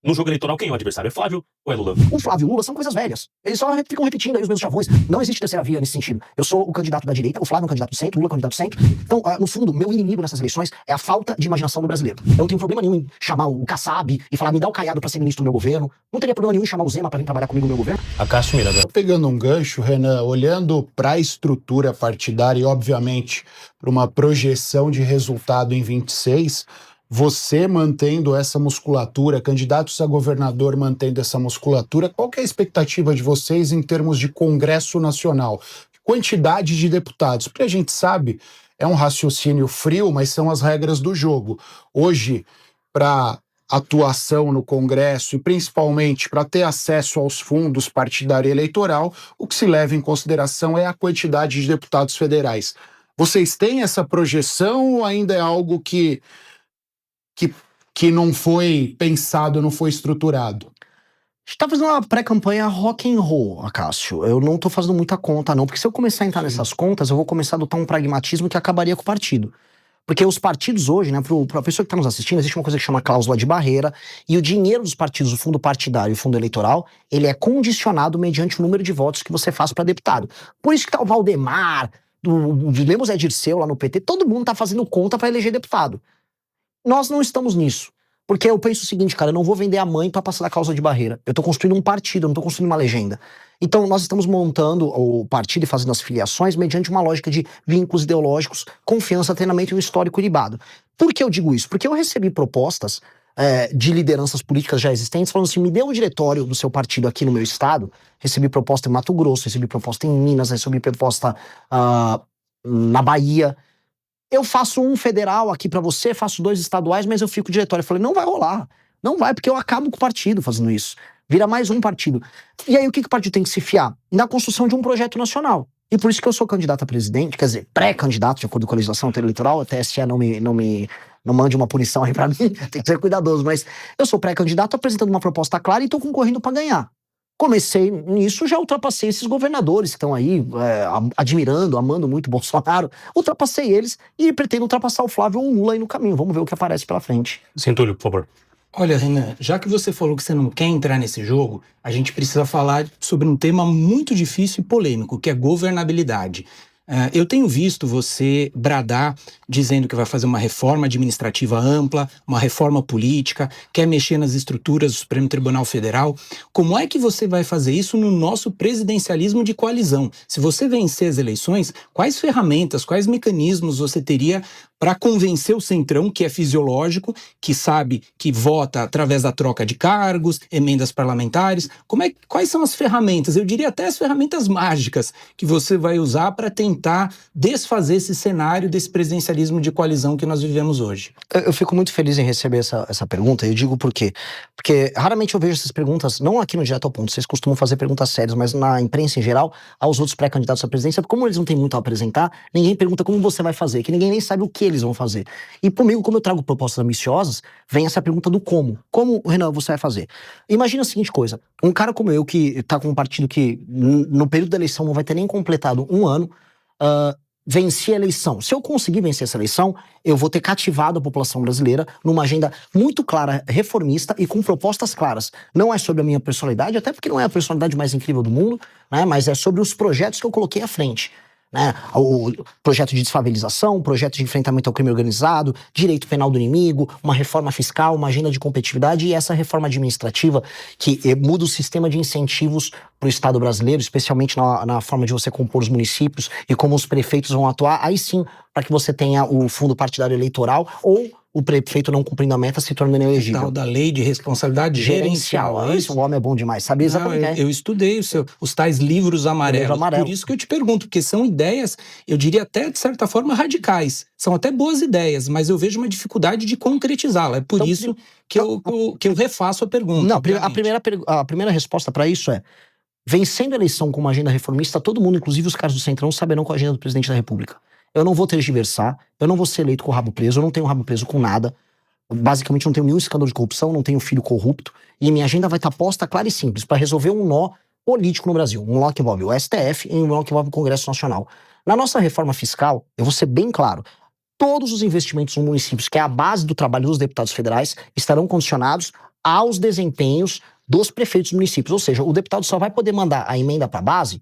No jogo eleitoral, quem é o adversário? É Flávio ou é Lula? O Flávio e o Lula são coisas velhas. Eles só ficam repetindo aí os mesmos chavões. Não existe terceira via nesse sentido. Eu sou o candidato da direita, o Flávio é um candidato do centro, o Lula é um candidato do centro. Então, no fundo, meu inimigo nessas eleições é a falta de imaginação do brasileiro. Eu não tenho problema nenhum em chamar o Kassab e falar, me dá o Caiado pra ser ministro do meu governo. Não teria problema nenhum em chamar o Zema pra vir trabalhar comigo no meu governo. Acácio Miranda. Pegando um gancho, Renan, olhando para a estrutura partidária e, obviamente, para uma projeção de resultado em 26, você mantendo essa musculatura, candidatos a governador mantendo essa musculatura, qual que é a expectativa de vocês em termos de Congresso Nacional? Quantidade de deputados, porque a gente sabe, é um raciocínio frio, mas são as regras do jogo. Hoje, para atuação no Congresso e principalmente para ter acesso aos fundos partidário e eleitoral, o que se leva em consideração é a quantidade de deputados federais. Vocês têm essa projeção ou ainda é algo que não foi pensado, não foi estruturado? A gente tá fazendo uma pré-campanha rock and roll, Acácio. Eu não tô fazendo muita conta, não. Porque se eu começar a entrar nessas contas, eu vou começar a adotar um pragmatismo que acabaria com o partido. Porque os partidos hoje, né, pra pessoa que tá nos assistindo, existe uma coisa que chama cláusula de barreira, e o dinheiro dos partidos, o fundo partidário e o fundo eleitoral, ele é condicionado mediante o número de votos que você faz pra deputado. Por isso que tá o Valdemar, mesmo o Zé Dirceu lá no PT, todo mundo tá fazendo conta pra eleger deputado. Nós não estamos nisso. Porque eu penso o seguinte, cara, eu não vou vender a mãe pra passar da cláusula de barreira. Eu tô construindo um partido, eu não tô construindo uma legenda. Então nós estamos montando o partido e fazendo as filiações mediante uma lógica de vínculos ideológicos, confiança, treinamento e um histórico ilibado. Por que eu digo isso? Porque eu recebi propostas de lideranças políticas já existentes falando assim, me dê um diretório do seu partido aqui no meu estado. Recebi proposta em Mato Grosso, recebi proposta em Minas, recebi proposta na Bahia. Eu faço um federal aqui pra você, faço 2 estaduais, mas eu fico diretório. Eu falei, não vai rolar. Não vai, porque eu acabo com o partido fazendo isso. Vira mais um partido. E aí o que o partido tem que se fiar? Na construção de um projeto nacional. E por isso que eu sou candidato a presidente, quer dizer, pré-candidato, de acordo com a legislação eleitoral, a TSE não mande uma punição aí pra mim, tem que ser cuidadoso, mas eu sou pré-candidato apresentando uma proposta clara e tô concorrendo pra ganhar. Comecei nisso, já ultrapassei esses governadores que estão aí admirando, amando muito o Bolsonaro. Ultrapassei eles e pretendo ultrapassar o Flávio ou o Lula aí no caminho. Vamos ver o que aparece pela frente. Centúlio, por favor. Olha, Renan, já que você falou que você não quer entrar nesse jogo, a gente precisa falar sobre um tema muito difícil e polêmico, que é governabilidade. Eu tenho visto você bradar dizendo que vai fazer uma reforma administrativa ampla, uma reforma política, quer mexer nas estruturas do Supremo Tribunal Federal. Como é que você vai fazer isso no nosso presidencialismo de coalizão? Se você vencer as eleições, quais ferramentas, quais mecanismos você teria para convencer o Centrão, que é fisiológico, que sabe que vota através da troca de cargos, emendas parlamentares? Quais são as ferramentas, eu diria até as ferramentas mágicas, que você vai usar para tentar desfazer esse cenário desse presidencialismo de coalizão que nós vivemos hoje? Eu fico muito feliz em receber essa pergunta, e eu digo por quê. Porque raramente eu vejo essas perguntas, não aqui no Direto ao Ponto, vocês costumam fazer perguntas sérias, mas na imprensa em geral, aos outros pré-candidatos à presidência, como eles não têm muito a apresentar, ninguém pergunta como você vai fazer, que ninguém nem sabe o que eles vão fazer. E comigo, como eu trago propostas ambiciosas, vem essa pergunta do como. Como, Renan, você vai fazer? Imagina a seguinte coisa, um cara como eu, que tá com um partido que no período da eleição não vai ter nem completado um ano, venci a eleição. Se eu conseguir vencer essa eleição, eu vou ter cativado a população brasileira numa agenda muito clara, reformista e com propostas claras. Não é sobre a minha personalidade, até porque não é a personalidade mais incrível do mundo, né, mas é sobre os projetos que eu coloquei à frente. Né? O projeto de desfavelização, o projeto de enfrentamento ao crime organizado, direito penal do inimigo, uma reforma fiscal, uma agenda de competitividade e essa reforma administrativa que muda o sistema de incentivos para o Estado brasileiro, especialmente na forma de você compor os municípios e como os prefeitos vão atuar, aí sim, para que você tenha o fundo partidário eleitoral ou o prefeito não cumprindo a meta se tornando inelegível. Tal da lei de responsabilidade gerencial. Isso, o homem é bom demais, sabe exatamente. Eu estudei os tais livros amarelos. Por isso que eu te pergunto, porque são ideias, eu diria até de certa forma radicais. São até boas ideias, mas eu vejo uma dificuldade de concretizá-la. É por isso que eu refaço a pergunta. Não, a primeira resposta para isso é: vencendo a eleição com uma agenda reformista, todo mundo, inclusive os caras do Centrão, saberão qual é a agenda do presidente da República. Eu não vou tergiversar, eu não vou ser eleito com o rabo preso, eu não tenho rabo preso com nada. Basicamente não tenho nenhum escândalo de corrupção, não tenho filho corrupto. E minha agenda vai estar posta clara e simples para resolver um nó político no Brasil. Um nó que envolve o STF e um nó que envolve o Congresso Nacional. Na nossa reforma fiscal, eu vou ser bem claro, todos os investimentos nos municípios, que é a base do trabalho dos deputados federais, estarão condicionados aos desempenhos dos prefeitos dos municípios. Ou seja, o deputado só vai poder mandar a emenda para a base,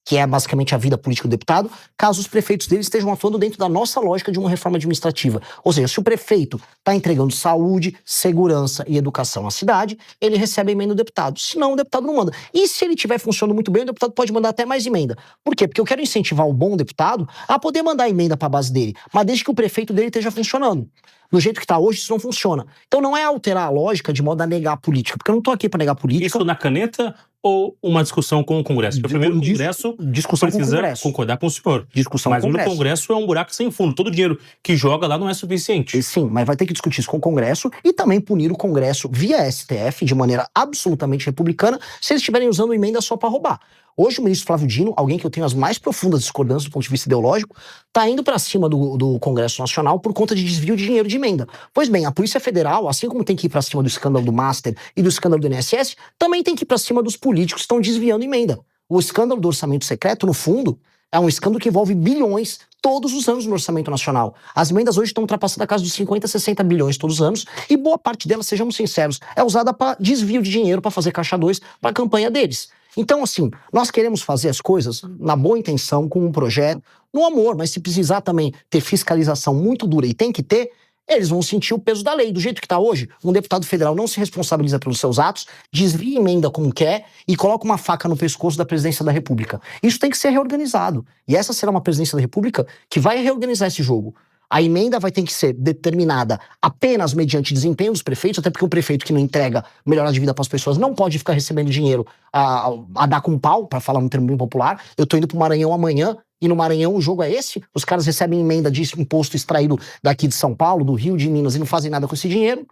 que é basicamente a vida política do deputado, caso os prefeitos dele estejam atuando dentro da nossa lógica de uma reforma administrativa. Ou seja, se o prefeito está entregando saúde, segurança e educação à cidade, ele recebe a emenda do deputado. Senão, o deputado não manda. E se ele estiver funcionando muito bem, o deputado pode mandar até mais emenda. Por quê? Porque eu quero incentivar o bom deputado a poder mandar a emenda para a base dele, mas desde que o prefeito dele esteja funcionando. Do jeito que está hoje, isso não funciona. Então não é alterar a lógica de modo a negar a política, porque eu não estou aqui para negar a política. Isso na caneta ou uma discussão com o Congresso? Porque primeiro o Congresso discussão com o precisa Congresso. concordar com o senhor. Discussão Mas com o no Congresso. Congresso é um buraco sem fundo. Todo o dinheiro que joga lá não é suficiente. Sim, mas vai ter que discutir isso com o Congresso e também punir o Congresso via STF de maneira absolutamente republicana se eles estiverem usando emenda só para roubar. Hoje o ministro Flávio Dino, alguém que eu tenho as mais profundas discordâncias do ponto de vista ideológico, está indo para cima do Congresso Nacional por conta de desvio de dinheiro de emenda. Pois bem, a Polícia Federal, assim como tem que ir para cima do escândalo do Master e do escândalo do INSS, também tem que ir para cima dos políticos que estão desviando emenda. O escândalo do orçamento secreto, no fundo, é um escândalo que envolve bilhões todos os anos no orçamento nacional. As emendas hoje estão ultrapassando a casa dos 50, 60 bilhões todos os anos e boa parte delas, sejamos sinceros, é usada para desvio de dinheiro, para fazer caixa 2 para a campanha deles. Então, assim, nós queremos fazer as coisas na boa intenção, com um projeto, no amor, mas se precisar também ter fiscalização muito dura, e tem que ter, eles vão sentir o peso da lei. Do jeito que está hoje, um deputado federal não se responsabiliza pelos seus atos, desvia emenda como quer e coloca uma faca no pescoço da presidência da República. Isso tem que ser reorganizado. E essa será uma presidência da República que vai reorganizar esse jogo. A emenda vai ter que ser determinada apenas mediante desempenho dos prefeitos, até porque o prefeito que não entrega melhorar de vida para as pessoas não pode ficar recebendo dinheiro a dar com pau, para falar no termo bem popular. Eu tô indo pro Maranhão amanhã, e no Maranhão o jogo é esse. Os caras recebem emenda de imposto extraído daqui de São Paulo, do Rio, de Minas, e não fazem nada com esse dinheiro.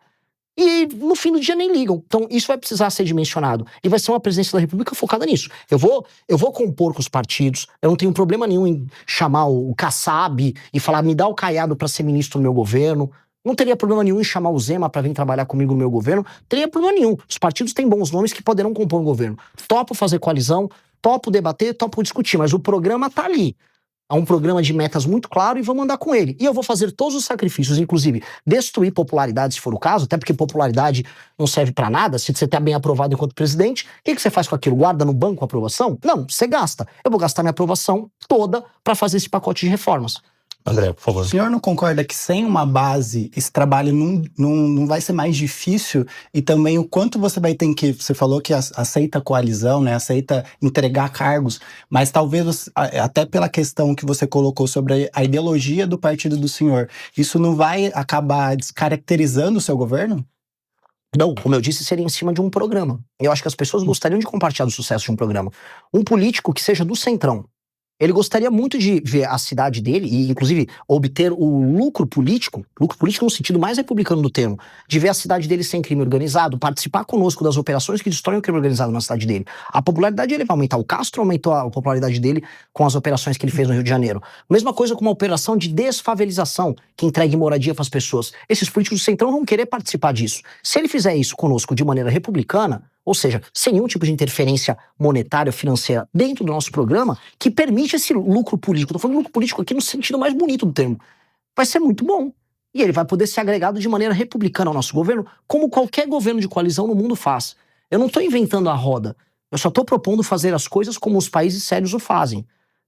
E no fim do dia nem ligam. Então isso vai precisar ser dimensionado. E vai ser uma presidência da República focada nisso. Eu vou compor com os partidos, eu não tenho problema nenhum em chamar o Kassab e falar, me dá o Caiado para ser ministro do meu governo. Não teria problema nenhum em chamar o Zema para vir trabalhar comigo no meu governo. Não teria problema nenhum. Os partidos têm bons nomes que poderão compor um governo. Topo fazer coalizão, topo debater, topo discutir, mas o programa tá ali. É um programa de metas muito claro e vamos andar com ele. E eu vou fazer todos os sacrifícios, inclusive destruir popularidade se for o caso, até porque popularidade não serve pra nada. Se você tá bem aprovado enquanto presidente, o que você faz com aquilo? Guarda no banco a aprovação? Não, você gasta. Eu vou gastar minha aprovação toda pra fazer esse pacote de reformas. André, por favor. O senhor não concorda que sem uma base esse trabalho não vai ser mais difícil? E também o quanto você vai ter que... Você falou que aceita coalizão, né? Aceita entregar cargos, mas talvez, até pela questão que você colocou sobre a ideologia do partido do senhor, isso não vai acabar descaracterizando o seu governo? Não, como eu disse, seria em cima de um programa. Eu acho que as pessoas gostariam de compartilhar o sucesso de um programa. Um político que seja do centrão, ele gostaria muito de ver a cidade dele, e inclusive obter o lucro político no sentido mais republicano do termo, de ver a cidade dele sem crime organizado, participar conosco das operações que destroem o crime organizado na cidade dele. A popularidade dele vai aumentar. O Castro aumentou a popularidade dele com as operações que ele fez no Rio de Janeiro. Mesma coisa com uma operação de desfavelização, que entregue moradia para as pessoas. Esses políticos do centrão vão querer participar disso. Se ele fizer isso conosco de maneira republicana, ou seja, sem nenhum tipo de interferência monetária, financeira dentro do nosso programa, que permite esse lucro político. Estou falando de lucro político aqui no sentido mais bonito do termo. Vai ser muito bom. E ele vai poder ser agregado de maneira republicana ao nosso governo, como qualquer governo de coalizão no mundo faz. Eu não estou inventando a roda. Eu só estou propondo fazer as coisas como os países sérios o fazem.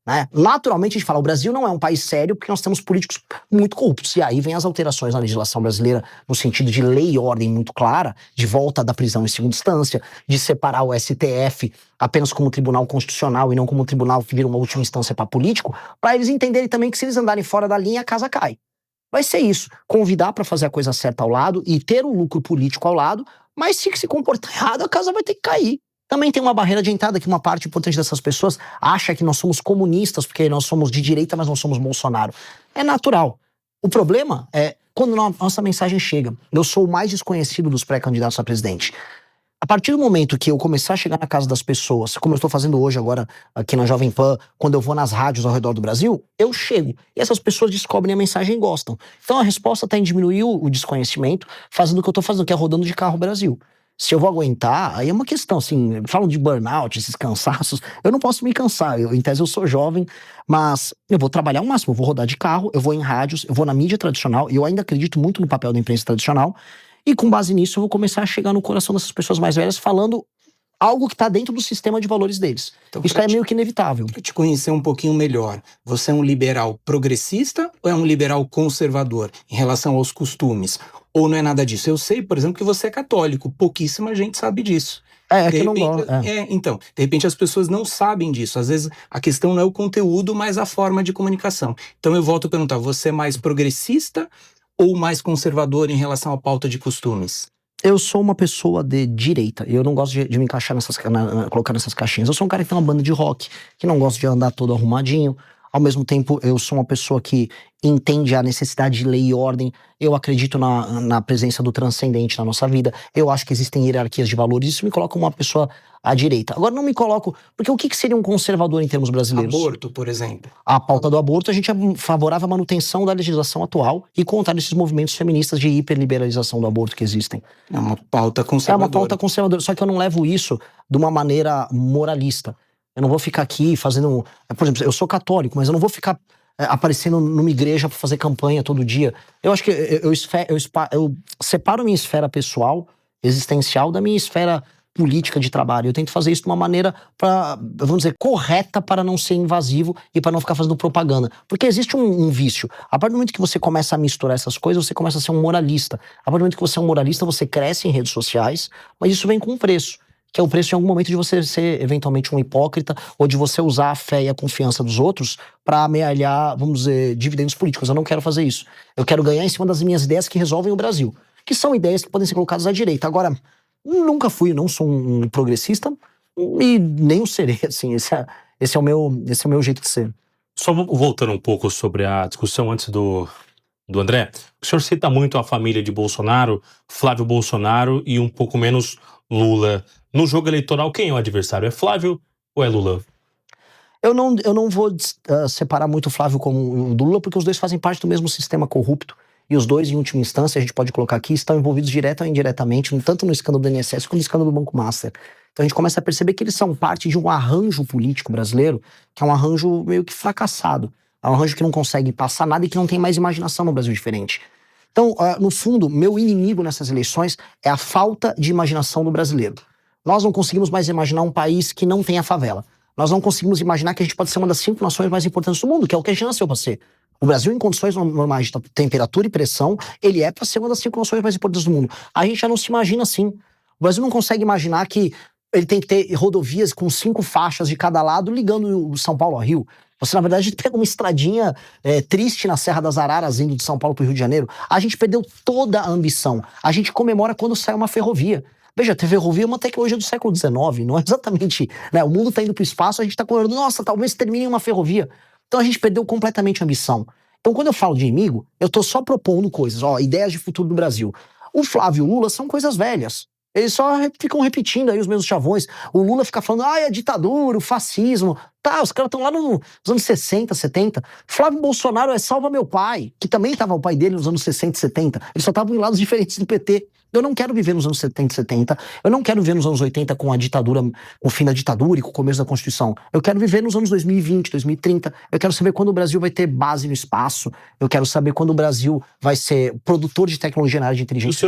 Né? Naturalmente a gente fala, o Brasil não é um país sério porque nós temos políticos muito corruptos. E aí vem as alterações na legislação brasileira no sentido de lei e ordem muito clara, de volta da prisão em segunda instância, de separar o STF apenas como tribunal constitucional e não como um tribunal que vira uma última instância para político, para eles entenderem também que se eles andarem fora da linha, a casa cai. Vai ser isso, convidar para fazer a coisa certa ao lado e ter um lucro político ao lado, mas se comportar errado, a casa vai ter que cair. Também tem uma barreira de entrada que uma parte importante dessas pessoas acha que nós somos comunistas porque nós somos de direita, mas não somos Bolsonaro. É natural. O problema é quando nossa mensagem chega. Eu sou o mais desconhecido dos pré-candidatos a presidente. A partir do momento que eu começar a chegar na casa das pessoas, como eu estou fazendo hoje agora aqui na Jovem Pan, quando eu vou nas rádios ao redor do Brasil, eu chego. E essas pessoas descobrem a mensagem e gostam. Então a resposta está em diminuir o desconhecimento, fazendo o que eu estou fazendo, que é rodando de carro Brasil. Se eu vou aguentar, aí é uma questão, assim, falam de burnout, esses cansaços, eu não posso me cansar, em tese eu sou jovem, mas eu vou trabalhar ao máximo, eu vou rodar de carro, eu vou em rádios, eu vou na mídia tradicional, e eu ainda acredito muito no papel da imprensa tradicional, E com base nisso eu vou começar a chegar no coração dessas pessoas mais velhas falando algo que está dentro do sistema de valores deles. Então, Isso é meio que inevitável. Para te conhecer um pouquinho melhor, você é um liberal progressista ou é um liberal conservador em relação aos costumes? Ou não é nada disso? Eu sei, por exemplo, que você é católico. Pouquíssima gente sabe disso. É De que eu não repente, gosto. então, de repente as pessoas não sabem disso. Às vezes a questão não é o conteúdo, mas a forma de comunicação. Então eu volto a perguntar, você é mais progressista ou mais conservador em relação à pauta de costumes? Eu sou uma pessoa de direita. Eu não gosto de me encaixar colocar nessas caixinhas. Eu sou um cara que tem uma banda de rock, que não gosta de andar todo arrumadinho. Ao mesmo tempo, eu sou uma pessoa que entende a necessidade de lei e ordem. Eu acredito na presença do transcendente na nossa vida. Eu acho que existem hierarquias de valores. Isso me coloca uma pessoa à direita. Agora, não me coloco... Porque o que seria um conservador em termos brasileiros? Aborto, por exemplo. A pauta do aborto, a gente é favorável à manutenção da legislação atual e contra esses movimentos feministas de hiperliberalização do aborto que existem. É uma pauta É conservadora. uma pauta conservadora, só que eu não levo isso de uma maneira moralista. Eu não vou ficar aqui fazendo... Por exemplo, eu sou católico, mas eu não vou ficar aparecendo numa igreja para fazer campanha todo dia. Eu acho que eu separo minha esfera pessoal, existencial, da minha esfera política de trabalho. Eu tento fazer isso de uma maneira, vamos dizer, correta, para não ser invasivo e para não ficar fazendo propaganda. Porque existe um vício. A partir do momento que você começa a misturar essas coisas, você começa a ser um moralista. A partir do momento que você é um moralista, você cresce em redes sociais, mas isso vem com um preço. Que é o preço em algum momento de você ser eventualmente um hipócrita ou de você usar a fé e a confiança dos outros para amealhar, vamos dizer, dividendos políticos. Eu não quero fazer isso. Eu quero ganhar em cima das minhas ideias que resolvem o Brasil. Que são ideias que podem ser colocadas à direita. Agora, nunca fui, não sou um progressista e nem o serei, assim. Esse é o meu jeito de ser. Só voltando um pouco sobre a discussão antes do André, o senhor cita muito a família de Bolsonaro, Flávio Bolsonaro e um pouco menos Lula. No jogo eleitoral, quem é o adversário? É Flávio ou é Lula? Eu não vou separar muito o Flávio como o do Lula, porque os dois fazem parte do mesmo sistema corrupto. E os dois, em última instância, a gente pode colocar aqui, estão envolvidos direta ou indiretamente, tanto no escândalo do INSS quanto no escândalo do Banco Master. Então a gente começa a perceber que eles são parte de um arranjo político brasileiro, que é um arranjo meio que fracassado. É um arranjo que não consegue passar nada e que não tem mais imaginação no Brasil diferente. Então, no fundo, meu inimigo nessas eleições é a falta de imaginação do brasileiro. Nós não conseguimos mais imaginar um país que não tenha favela. Nós não conseguimos imaginar que a gente pode ser uma das 5 nações mais importantes do mundo, que é o que a gente nasceu para ser. O Brasil, em condições normais de temperatura e pressão, ele é para ser uma das 5 nações mais importantes do mundo. A gente já não se imagina assim. O Brasil não consegue imaginar que ele tem que ter rodovias com 5 faixas de cada lado ligando o São Paulo ao Rio. Você, na verdade, pega uma estradinha triste na Serra das Araras, indo de São Paulo para o Rio de Janeiro. A gente perdeu toda a ambição. A gente comemora quando sai uma ferrovia. Veja, a ferrovia é uma tecnologia do século XIX, não é exatamente... Né? O mundo está indo para o espaço, a gente está comemorando, nossa, talvez termine uma ferrovia. Então a gente perdeu completamente a ambição. Então quando eu falo de inimigo, eu estou só propondo coisas, ideias de futuro do Brasil. O Flávio e o Lula são coisas velhas. Eles só ficam repetindo aí os mesmos chavões. O Lula fica falando, a ditadura, o fascismo. Tá, os caras estão lá nos anos 60, 70. Flávio Bolsonaro é Salva Meu Pai, que também estava o pai dele nos anos 60 e 70. Eles só estavam em lados diferentes do PT. Eu não quero viver nos anos 70 e 70. Eu não quero viver nos anos 80 com a ditadura, com o fim da ditadura e com o começo da Constituição. Eu quero viver nos anos 2020, 2030. Eu quero saber quando o Brasil vai ter base no espaço. Eu quero saber quando o Brasil vai ser produtor de tecnologia na área de inteligência. O senhor